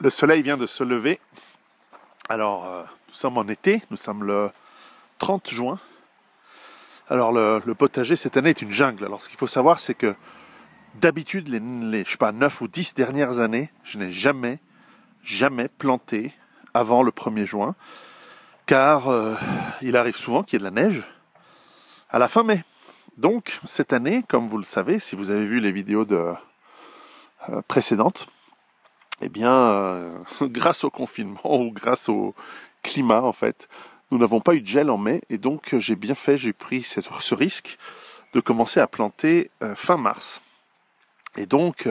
Le soleil vient de se lever. Alors, nous sommes en été, nous sommes le 30 juin. Alors, le potager cette année est une jungle. Alors, ce qu'il faut savoir, c'est que d'habitude, je sais pas, 9 ou 10 dernières années, je n'ai jamais planté avant le 1er juin. Car il arrive souvent qu'il y ait de la neige à la fin mai. Donc, cette année, comme vous le savez, si vous avez vu les vidéos précédentes, eh bien, grâce au confinement ou grâce au climat, en fait, nous n'avons pas eu de gel en mai. Et donc, j'ai pris ce risque de commencer à planter fin mars. Et donc,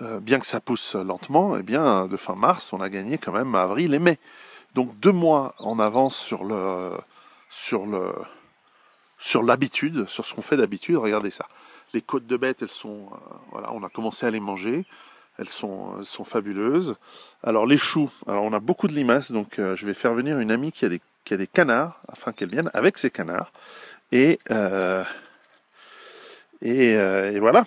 bien que ça pousse lentement, eh bien, de fin mars, on a gagné quand même avril et mai. Donc 2 mois en avance sur l'habitude, sur ce qu'on fait d'habitude. Regardez ça. Les côtes de bêtes, elles sont, voilà, on a commencé à les manger. Elles sont fabuleuses. Alors les choux, alors on a beaucoup de limaces, donc je vais faire venir une amie qui a des canards, afin qu'elle vienne avec ses canards. Et voilà.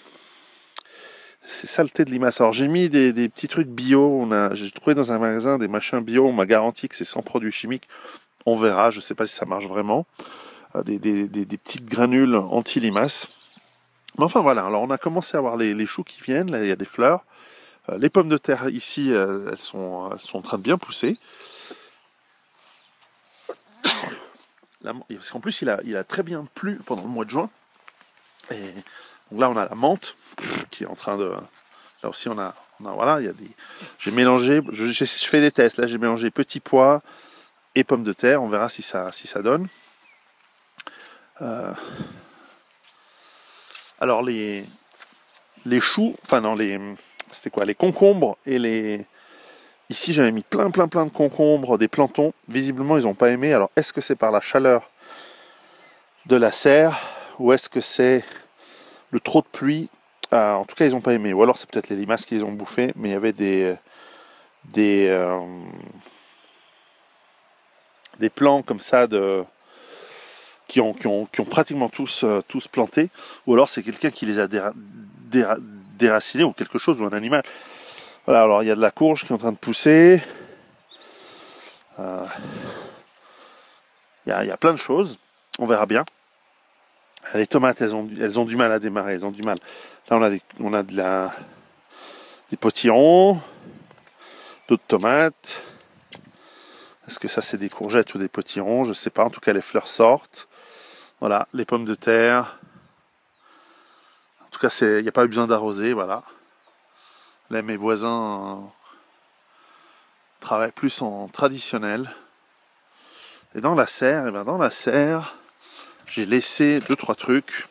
C'est ça le thé de limace. Alors j'ai mis des petits trucs bio. J'ai trouvé dans un magasin des machins bio. On m'a garanti que c'est sans produits chimiques. On verra. Je ne sais pas si ça marche vraiment. Des petites granules anti-limaces. Mais enfin voilà. Alors on a commencé à voir les choux qui viennent. Là il y a des fleurs. Les pommes de terre ici, elles sont en train de bien pousser. Parce qu'en plus il a très bien plu pendant le mois de juin. Et donc là on a la menthe qui est en train de. Là aussi on a voilà, il y a des. J'ai mélangé, je fais des tests. Là j'ai mélangé petits pois et pommes de terre. On verra si ça donne. Alors les choux, enfin non c'était quoi, les concombres et les. Ici j'avais mis plein de concombres, des plantains. Visiblement ils n'ont pas aimé. Alors est-ce que c'est par la chaleur de la serre ou est-ce que c'est le trop de pluie? En tout cas ils n'ont pas aimé. Ou alors c'est peut-être les limaces qui les ont bouffés. Mais il y avait des plants comme ça qui ont pratiquement tous planté. Ou alors c'est quelqu'un qui les a déracinés ou quelque chose, ou un animal. Voilà, alors il y a de la courge qui est en train de pousser. Il y a plein de choses. On verra bien. Les tomates, elles ont du mal à démarrer. Elles ont du mal. Là, on a des potirons, d'autres tomates. Est-ce que ça, c'est des courgettes ou des potirons? Je ne sais pas. En tout cas, les fleurs sortent. Voilà, les pommes de terre. En tout cas, il n'y a pas eu besoin d'arroser. Voilà. Là, mes voisins travaillent plus en traditionnel. Et dans la serre, j'ai laissé 2-3 trucs.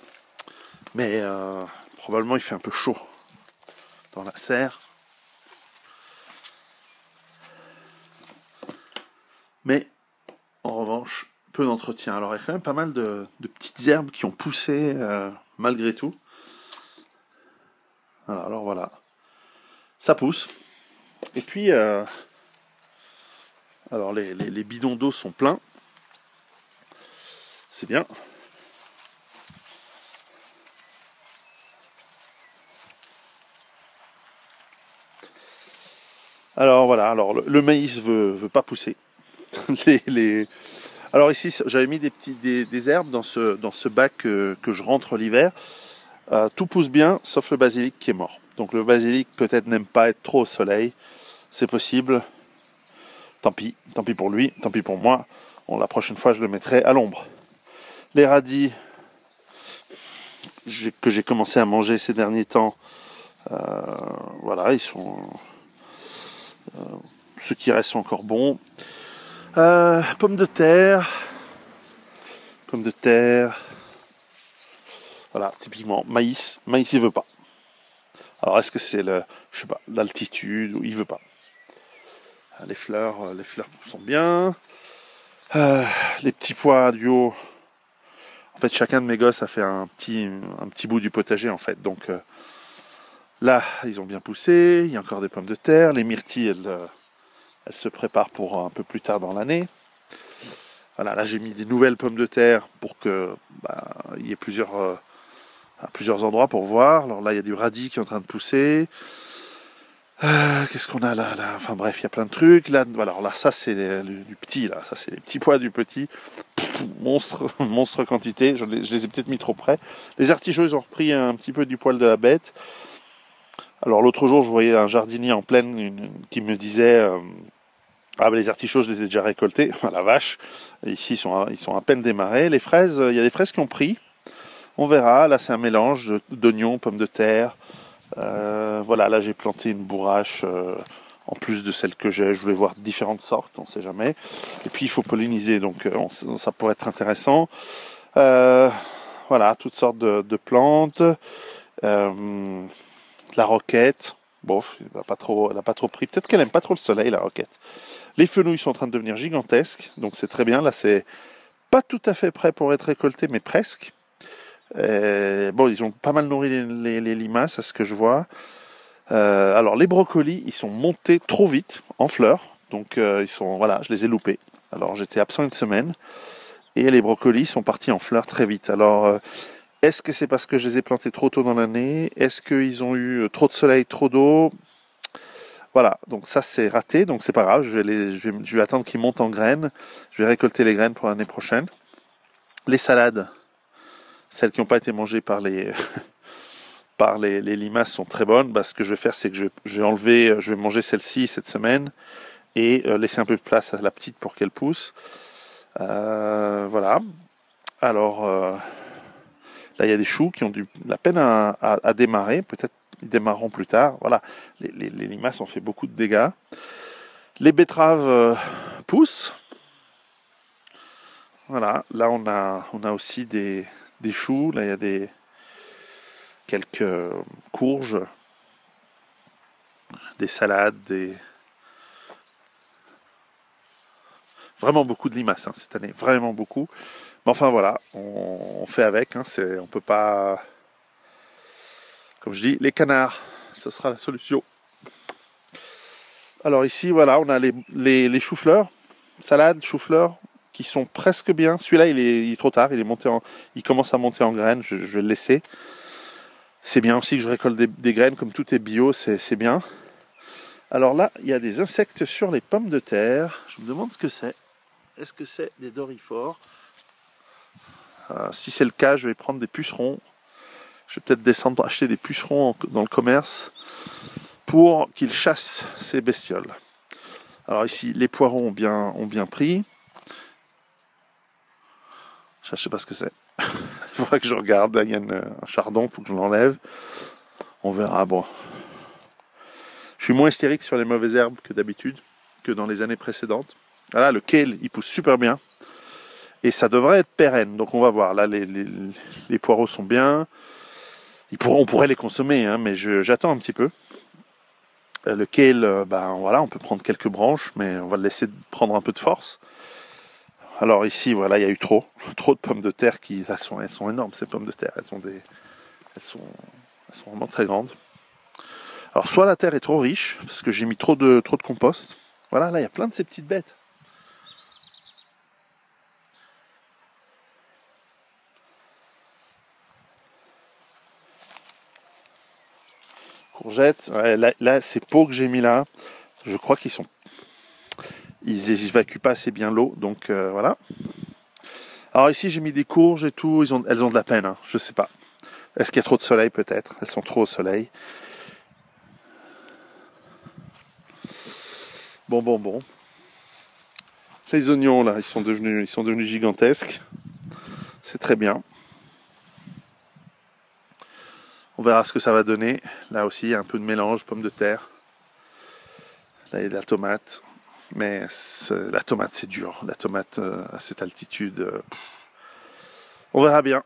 Mais probablement, il fait un peu chaud dans la serre. Mais en revanche, peu d'entretien. Alors il y a quand même pas mal de petites herbes qui ont poussé malgré tout. Alors voilà, ça pousse. Et puis, alors les bidons d'eau sont pleins. C'est bien. Alors voilà, alors le maïs veut pas pousser. Alors ici, j'avais mis des herbes dans ce bac que je rentre l'hiver. Tout pousse bien, sauf le basilic qui est mort. Donc le basilic peut-être n'aime pas être trop au soleil. C'est possible. Tant pis pour lui, tant pis pour moi. Bon, la prochaine fois, je le mettrai à l'ombre. Les radis que j'ai commencé à manger ces derniers temps, voilà, ils sont. Ceux qui restent sont encore bons. Pommes de terre. Voilà, typiquement, maïs il veut pas. Alors est-ce que c'est l'altitude ou il veut pas? Les fleurs sont bien. Les petits pois du haut. En fait, chacun de mes gosses a fait un petit bout du potager en fait. Donc là, ils ont bien poussé. Il y a encore des pommes de terre. Les myrtilles, elles se préparent pour un peu plus tard dans l'année. Voilà, là j'ai mis des nouvelles pommes de terre pour que il y ait plusieurs, à plusieurs endroits pour voir. Alors là il y a du radis qui est en train de pousser. Qu'est-ce qu'on a là? Enfin bref, il y a plein de trucs. Là, voilà, alors là, ça c'est du petit, là. Ça c'est les petits pois du petit. Monstre, monstre quantité. Je les ai peut-être mis trop près. Les artichauts, ils ont repris un petit peu du poil de la bête. Alors l'autre jour, je voyais un jardinier en pleine qui me disait ah ben les artichauts, je les ai déjà récoltés. Enfin la vache. Et ici, ils sont à peine démarrés. Les fraises, il y a des fraises qui ont pris. On verra. Là, c'est un mélange d'oignons, pommes de terre. Voilà, là j'ai planté une bourrache en plus de celle que j'ai. Je voulais voir différentes sortes, on sait jamais. Et puis il faut polliniser, donc ça pourrait être intéressant. Voilà, toutes sortes de plantes. La roquette. Bon, elle n'a pas trop pris. Peut-être qu'elle aime pas trop le soleil, la roquette. Les fenouils sont en train de devenir gigantesques, donc c'est très bien. Là, c'est pas tout à fait prêt pour être récolté, mais presque. Bon, ils ont pas mal nourri les limaces, à ce que je vois. Alors, les brocolis, ils sont montés trop vite en fleurs. Donc, voilà, je les ai loupés. Alors, j'étais absent une semaine. Et les brocolis sont partis en fleurs très vite. Alors, est-ce que c'est parce que je les ai plantés trop tôt dans l'année? Est-ce qu'ils ont eu trop de soleil, trop d'eau? Voilà, donc ça c'est raté, donc c'est pas grave. Je vais attendre qu'ils montent en graines. Je vais récolter les graines pour l'année prochaine. Les salades, celles qui n'ont pas été mangées par les limaces sont très bonnes. Bah, ce que je vais faire, c'est que je vais manger celle-ci cette semaine et laisser un peu de place à la petite pour qu'elle pousse. Voilà. Alors, là, il y a des choux qui ont la peine à démarrer. Peut-être ils démarreront plus tard. Voilà. Les limaces ont fait beaucoup de dégâts. Les betteraves poussent. Voilà. Là, on a aussi des choux. Là, il y a quelques courges, des salades, vraiment beaucoup de limaces cette année, vraiment beaucoup. Mais enfin voilà, on fait avec. On peut pas, comme je dis, les canards, ce sera la solution. Alors ici, voilà, on a les choux-fleurs, salades, choux-fleurs, qui sont presque bien. Celui-là, il est trop tard, il commence à monter en graines. Je vais le laisser. C'est bien aussi que je récolte des graines, comme tout est bio, c'est bien. Alors là, il y a des insectes sur les pommes de terre. Je me demande ce que c'est. Est-ce que c'est des doryphores? Si c'est le cas, je vais prendre des pucerons. Je vais peut-être descendre acheter des pucerons dans le commerce pour qu'ils chassent ces bestioles. Alors ici, les poireaux ont bien pris. Je ne sais pas ce que c'est. Il faudra que je regarde. Là, il y a un chardon, il faut que je l'enlève. On verra. Bon. Je suis moins hystérique sur les mauvaises herbes que d'habitude, que dans les années précédentes. Là, le kale, il pousse super bien. Et ça devrait être pérenne. Donc on va voir. Là, les poireaux sont bien. On pourrait les consommer, mais j'attends un petit peu. Le kale, voilà, on peut prendre quelques branches, mais on va le laisser prendre un peu de force. Alors ici, voilà, il y a eu trop de pommes de terre elles sont énormes ces pommes de terre. Elles sont vraiment très grandes. Alors soit la terre est trop riche parce que j'ai mis trop de compost. Voilà, là il y a plein de ces petites bêtes. Courgettes, ouais, là ces pots que j'ai mis là, je crois ils évacuent pas assez bien l'eau, donc voilà. Alors ici j'ai mis des courges et tout, elles ont de la peine, je sais pas. Est-ce qu'il y a trop de soleil peut-être? Elles sont trop au soleil. Bon. Les oignons là, ils sont devenus gigantesques. C'est très bien. On verra ce que ça va donner. Là aussi, il y a un peu de mélange, pommes de terre. Là, il y a de la tomate. Mais la tomate, c'est dur. La tomate à cette altitude, on verra bien.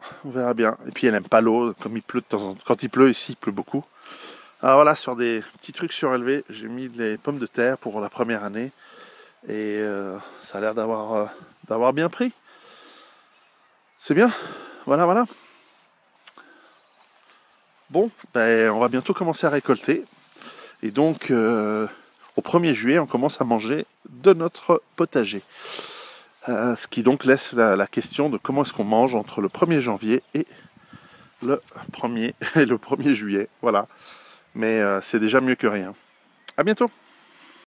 Et puis, elle n'aime pas l'eau. Comme il pleut de temps en temps. Quand il pleut ici, il pleut beaucoup. Alors voilà, sur des petits trucs surélevés, j'ai mis les pommes de terre pour la première année. Et ça a l'air d'avoir bien pris. C'est bien. Voilà. Bon, on va bientôt commencer à récolter. Et donc, au 1er juillet, on commence à manger de notre potager. Ce qui donc laisse la question de comment est-ce qu'on mange entre le 1er janvier et le 1er juillet. Voilà. Mais c'est déjà mieux que rien. À bientôt.